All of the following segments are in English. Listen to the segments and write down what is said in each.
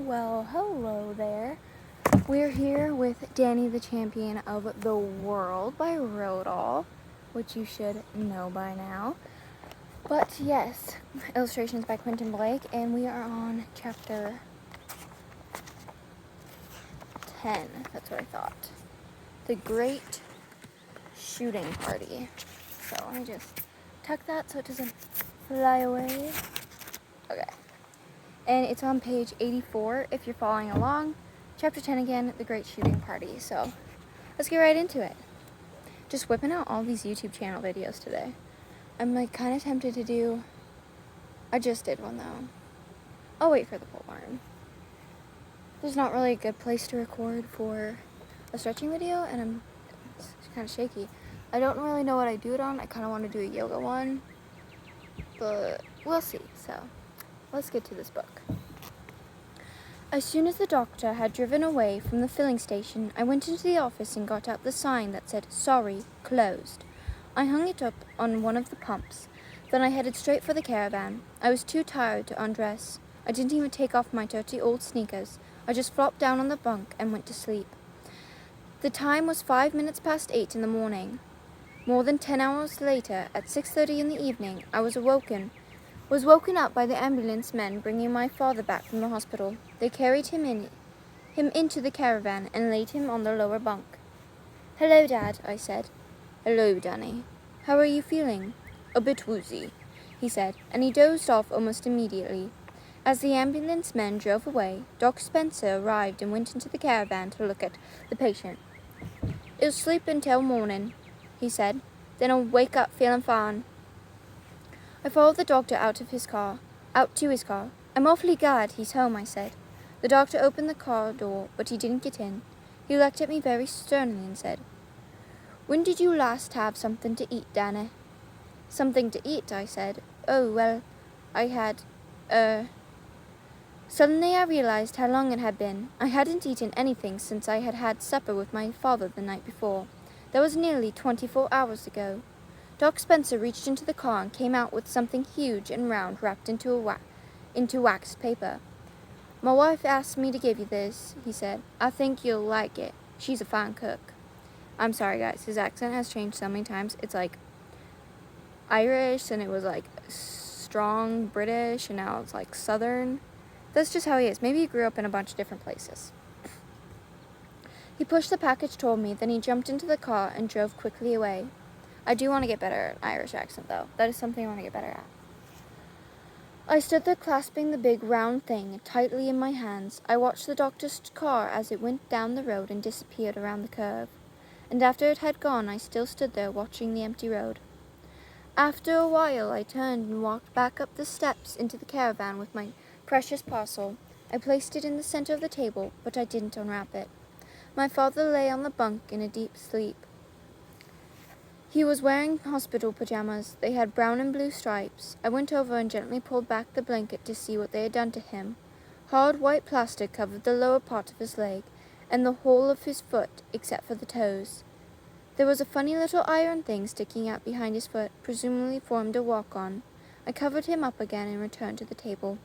Well, hello there. We're here with Danny the Champion of the World by Roald, which you should know by now. But yes, illustrations by Quentin Blake, and we are on chapter 10. That's what I thought. The Great Shooting Party. So let me just tuck that so it doesn't fly away. Okay. And it's on page 84 if you're following along. Chapter 10 again, The Great Shooting Party. So let's get right into it. Just whipping out all these YouTube channel videos today. I'm kind of tempted to do, I just did one though. I'll wait for the pole barn. There's not really a good place to record for a stretching video, and it's kind of shaky. I don't really know what I do it on. I kind of want to do a yoga one, but we'll see. So let's get to this book. As soon as the doctor had driven away from the filling station, I went into the office and got out the sign that said, "Sorry, closed." I hung it up on one of the pumps. Then I headed straight for the caravan. I was too tired to undress. I didn't even take off my dirty old sneakers. I just flopped down on the bunk and went to sleep. The time was 5 minutes past 8 in the morning. More than 10 hours later, at 6:30 in the evening, I was woken up by the ambulance men bringing my father back from the hospital. They carried him into the caravan and laid him on the lower bunk. "Hello, Dad," I said. "Hello, Danny. How are you feeling?" "A bit woozy," he said, and he dozed off almost immediately. As the ambulance men drove away, Dr. Spencer arrived and went into the caravan to look at the patient. "He'll sleep until morning," he said. "Then he'll wake up feeling fine." I followed the doctor out to his car. "I'm awfully glad he's home," I said. The doctor opened the car door, but he didn't get in. He looked at me very sternly and said, "When did you last have something to eat, Danny?" "Something to eat," I said. "Oh, well, I had, Suddenly I realized how long it had been. I hadn't eaten anything since I had had supper with my father the night before. That was nearly 24 hours ago. Doc Spencer reached into the car and came out with something huge and round wrapped into waxed paper. "My wife asked me to give you this," he said. "I think you'll like it. She's a fine cook." I'm sorry, guys. His accent has changed so many times. It's Irish, and it was strong British, and now it's Southern. That's just how he is. Maybe he grew up in a bunch of different places. He pushed the package toward me, then he jumped into the car and drove quickly away. I do want to get better at Irish accent, though. That is something I want to get better at. I stood there clasping the big round thing tightly in my hands. I watched the doctor's car as it went down the road and disappeared around the curve. And after it had gone, I still stood there watching the empty road. After a while, I turned and walked back up the steps into the caravan with my precious parcel. I placed it in the center of the table, but I didn't unwrap it. My father lay on the bunk in a deep sleep. He was wearing hospital pajamas. They had brown and blue stripes. I went over and gently pulled back the blanket to see what they had done to him. Hard white plaster covered the lower part of his leg and the whole of his foot except for the toes. There was a funny little iron thing sticking out behind his foot, presumably for him to walk on. I covered him up again and returned to the table.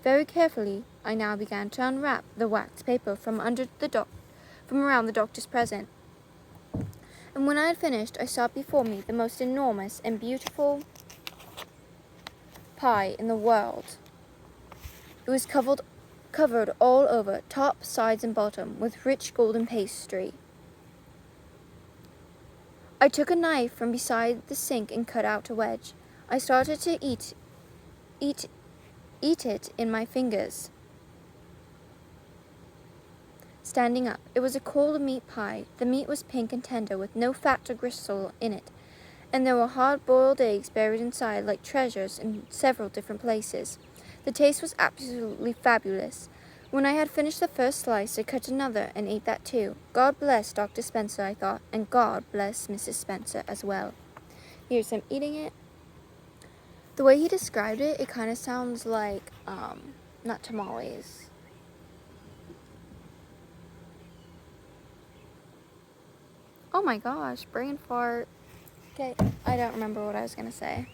Very carefully, I now began to unwrap the waxed paper from around the doctor's present. And when I had finished, I saw before me the most enormous and beautiful pie in the world. It was covered all over, top, sides, and bottom, with rich golden pastry. I took a knife from beside the sink and cut out a wedge. I started to eat it in my fingers. Standing up, it was a cold meat pie. The meat was pink and tender, with no fat or gristle in it, and there were hard-boiled eggs buried inside like treasures in several different places. The taste was absolutely fabulous. When I had finished the first slice, I cut another and ate that too. God bless Dr. Spencer, I thought, and God bless Mrs. Spencer as well. Here's him eating it. The way he described it, it kind of sounds like, not tamales. Oh my gosh, brain fart. Okay, I don't remember what I was going to say.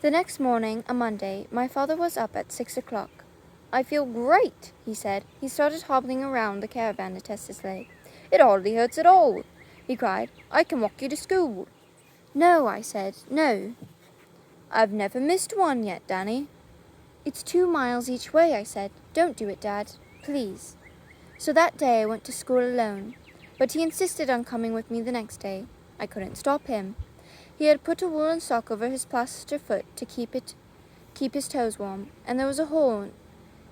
The next morning, a Monday, my father was up at 6 o'clock. I feel great, he said. He started hobbling around the caravan to test his leg. It hardly hurts at all, he cried. I can walk you to school. No, I said, no. I've never missed one yet, Danny. It's 2 miles each way, I said. Don't do it, Dad, please. So that day I went to school alone, but he insisted on coming with me the next day. I couldn't stop him. He had put a woolen sock over his plaster foot to keep his toes warm, and there was a hole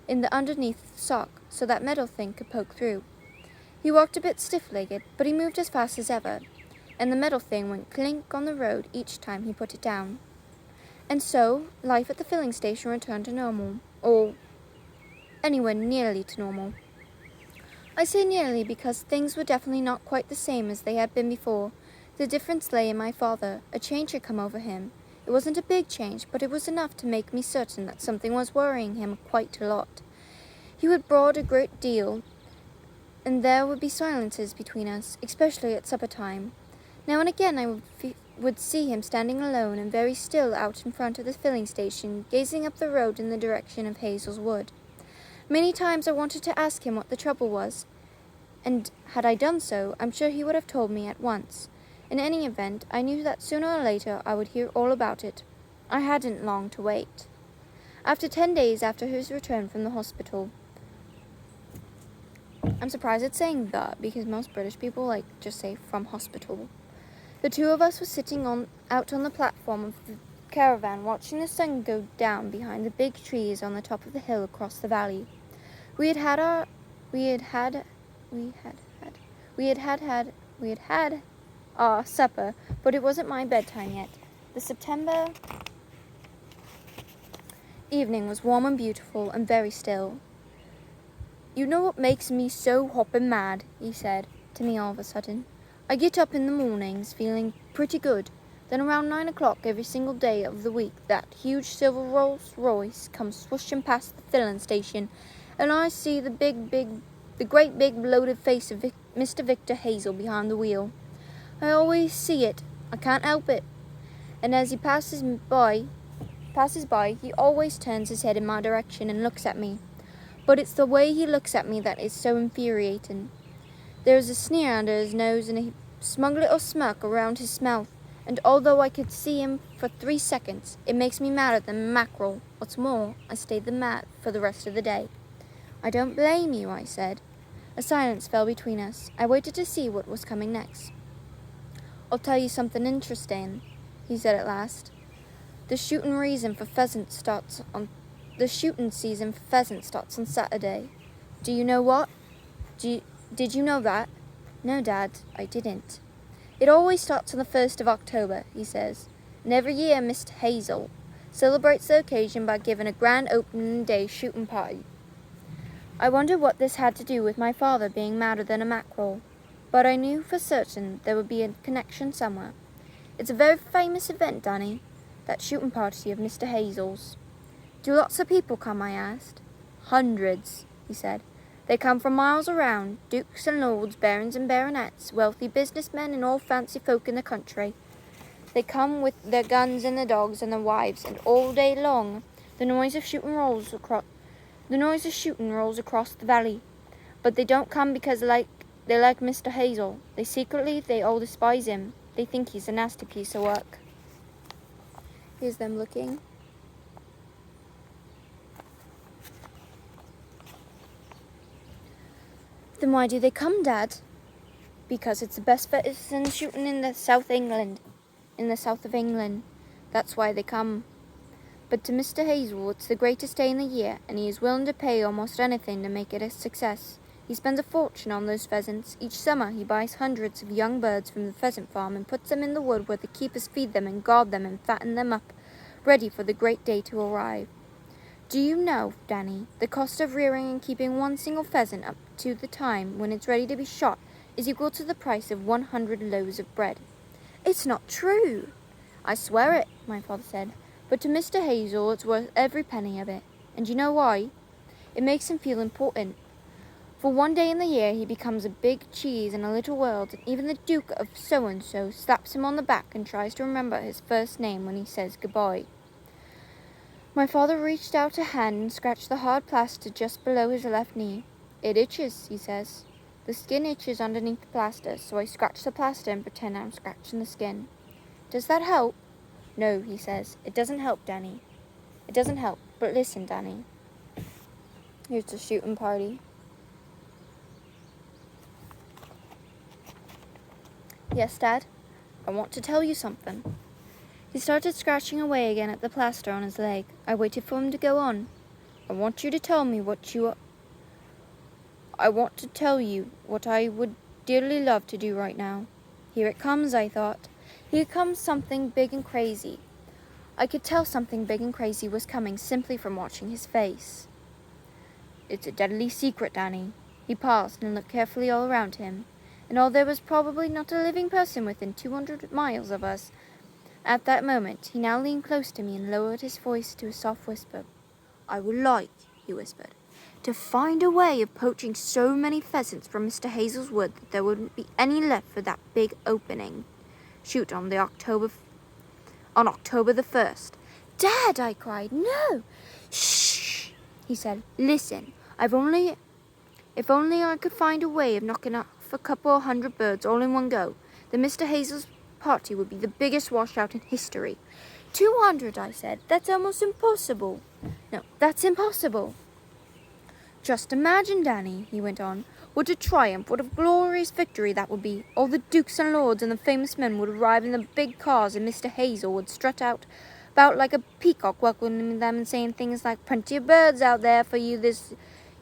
in the underneath sock so that metal thing could poke through. He walked a bit stiff-legged, but he moved as fast as ever, and the metal thing went clink on the road each time he put it down. And so, life at the filling station returned to normal, or anywhere nearly to normal. I say nearly because things were definitely not quite the same as they had been before. The difference lay in my father. A change had come over him. It wasn't a big change, but it was enough to make me certain that something was worrying him quite a lot. He would brood a great deal, and there would be silences between us, especially at supper time. Now and again I would see him standing alone and very still out in front of the filling station, gazing up the road in the direction of Hazel's Wood. Many times I wanted to ask him what the trouble was, and had I done so, I'm sure he would have told me at once. In any event, I knew that sooner or later I would hear all about it. I hadn't long to wait. After 10 days after his return from the hospital, I'm surprised at saying that because most British people just say from hospital. The two of us were sitting out on the platform of the caravan, watching the sun go down behind the big trees on the top of the hill across the valley. We had had our supper, but it wasn't my bedtime yet. The September evening was warm and beautiful and very still. You know what makes me so hoppin' mad, he said to me all of a sudden. I get up in the mornings feeling pretty good. Then around 9 o'clock every single day of the week, that huge silver Rolls Royce comes swishing past the filling station, and I see the great big bloated face of Mr. Victor Hazel behind the wheel. I always see it. I can't help it. And as he passes by, he always turns his head in my direction and looks at me. But it's the way he looks at me that is so infuriating. There is a sneer under his nose and a smug little smirk around his mouth, and although I could see him for 3 seconds, it makes me madder than mackerel. What's more, I stayed mad for the rest of the day. I don't blame you, I said. A silence fell between us. I waited to see what was coming next. I'll tell you something interesting, he said at last. The shooting season for pheasant starts on Saturday. Do you know what? Did you know that? No, Dad, I didn't. It always starts on the 1st of October, he says, and every year Mr. Hazel celebrates the occasion by giving a grand opening day shooting party. I wondered what this had to do with my father being madder than a mackerel, but I knew for certain there would be a connection somewhere. It's a very famous event, Danny, that shooting party of Mr. Hazel's. Do lots of people come, I asked. Hundreds, he said. They come from miles around, dukes and lords, barons and baronets, wealthy businessmen and all fancy folk in the country. They come with their guns and their dogs and their wives, and all day long the noise of shooting rolls across the valley. But they don't come because they like Mr. Hazel. They all despise him. They think he's a nasty piece of work. Here's them looking. Then why do they come, Dad? Because it's the best pheasant shooting in the south of England. That's why they come. But to Mr. Hazel, it's the greatest day in the year, and he is willing to pay almost anything to make it a success. He spends a fortune on those pheasants. Each summer he buys hundreds of young birds from the pheasant farm and puts them in the wood where the keepers feed them and guard them and fatten them up, ready for the great day to arrive. Do you know, Danny, the cost of rearing and keeping one single pheasant up to the time when it's ready to be shot is equal to the price of 100 loaves of bread? It's not true. I swear it, my father said. But to Mr. Hazel, it's worth every penny of it. And you know why? It makes him feel important. For one day in the year, he becomes a big cheese in a little world, and even the Duke of So-and-so slaps him on the back and tries to remember his first name when he says goodbye. My father reached out a hand and scratched the hard plaster just below his left knee. It itches, he says. The skin itches underneath the plaster, so I scratch the plaster and pretend I'm scratching the skin. Does that help? No, he says. It doesn't help, Danny. It doesn't help, but listen, Danny. Here's the shooting party. Yes, Dad? I want to tell you something. He started scratching away again at the plaster on his leg. I waited for him to go on. I want to tell you what I would dearly love to do right now. Here it comes, I thought. Here comes something big and crazy. I could tell something big and crazy was coming simply from watching his face. It's a deadly secret, Danny. He paused and looked carefully all around him. And although there was probably not a living person within 200 miles of us at that moment, he now leaned close to me and lowered his voice to a soft whisper. I would like, he whispered, to find a way of poaching so many pheasants from Mr. Hazel's wood that there wouldn't be any left for that big opening. Shoot on October the 1st. Dad, I cried. No! Shh, he said. Listen, if only I could find a way of knocking off a couple 100 birds all in one go, then Mr. Hazel's party would be the biggest washout in history. 200, I said. That's almost impossible. No, that's impossible. Just imagine, Danny, he went on. What a triumph, what a glorious victory that would be. All the dukes and lords and the famous men would arrive in the big cars, and Mr. Hazel would strut about like a peacock, welcoming them and saying things like, plenty of birds out there for you this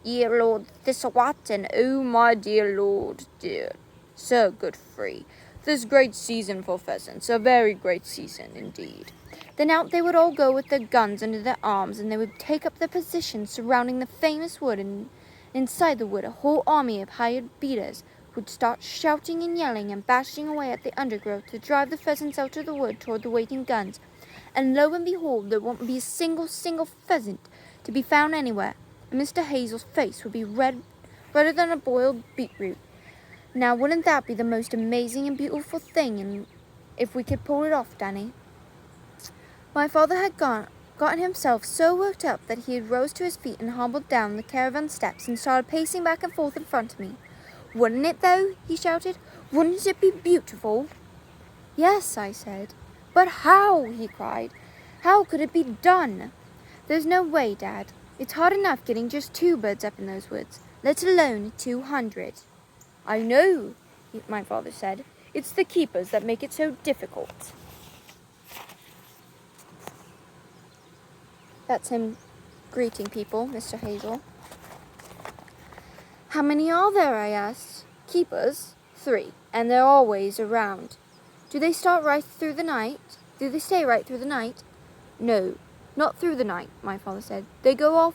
year, Lord Thistlewhat, and oh, my dear Lord, dear Sir Godfrey, this great season for pheasants, a very great season indeed. Then out they would all go with their guns under their arms, and they would take up their positions surrounding the famous wood, and inside the wood a whole army of hired beaters would start shouting and yelling and bashing away at the undergrowth to drive the pheasants out of the wood toward the waiting guns. And lo and behold, there won't be a single pheasant to be found anywhere, and Mr. Hazel's face would be redder than a boiled beetroot. Now, wouldn't that be the most amazing and beautiful thing, and if we could pull it off, Danny? My father had gotten himself so worked up that he had rose to his feet and hobbled down the caravan steps and started pacing back and forth in front of me. Wouldn't it, though? He shouted. Wouldn't it be beautiful? Yes, I said. But how? He cried. How could it be done? There's no way, Dad. It's hard enough getting just 2 birds up in those woods, let alone 200. I know, my father said. It's the keepers that make it so difficult. That's him greeting people, Mr. Hazel. How many are there, I asked. Keepers? 3, and they're always around. Do they start right through the night? Do they stay right through the night? No, not through the night, my father said. They go,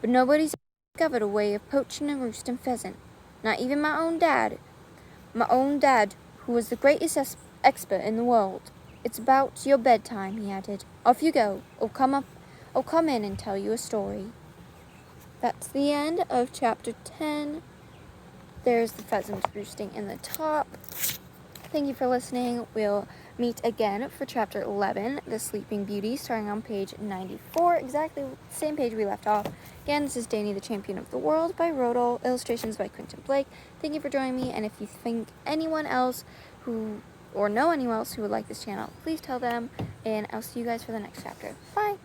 but nobody's discovered a way of poaching a roosting pheasant. Not even my own dad, who was the greatest expert in the world. It's about your bedtime, he added. Off you go. I'll come in and tell you a story. That's the end of chapter 10. There's the pheasant roosting in the top. Thank you for listening. We'll meet again for chapter 11, The Sleeping Beauty, starting on page 94, exactly the same page we left off. Again, this is Danny, the Champion of the World by Roald, illustrations by Quentin Blake. Thank you for joining me, and if you think anyone else or know anyone else who would like this channel, please tell them, and I'll see you guys for the next chapter. Bye!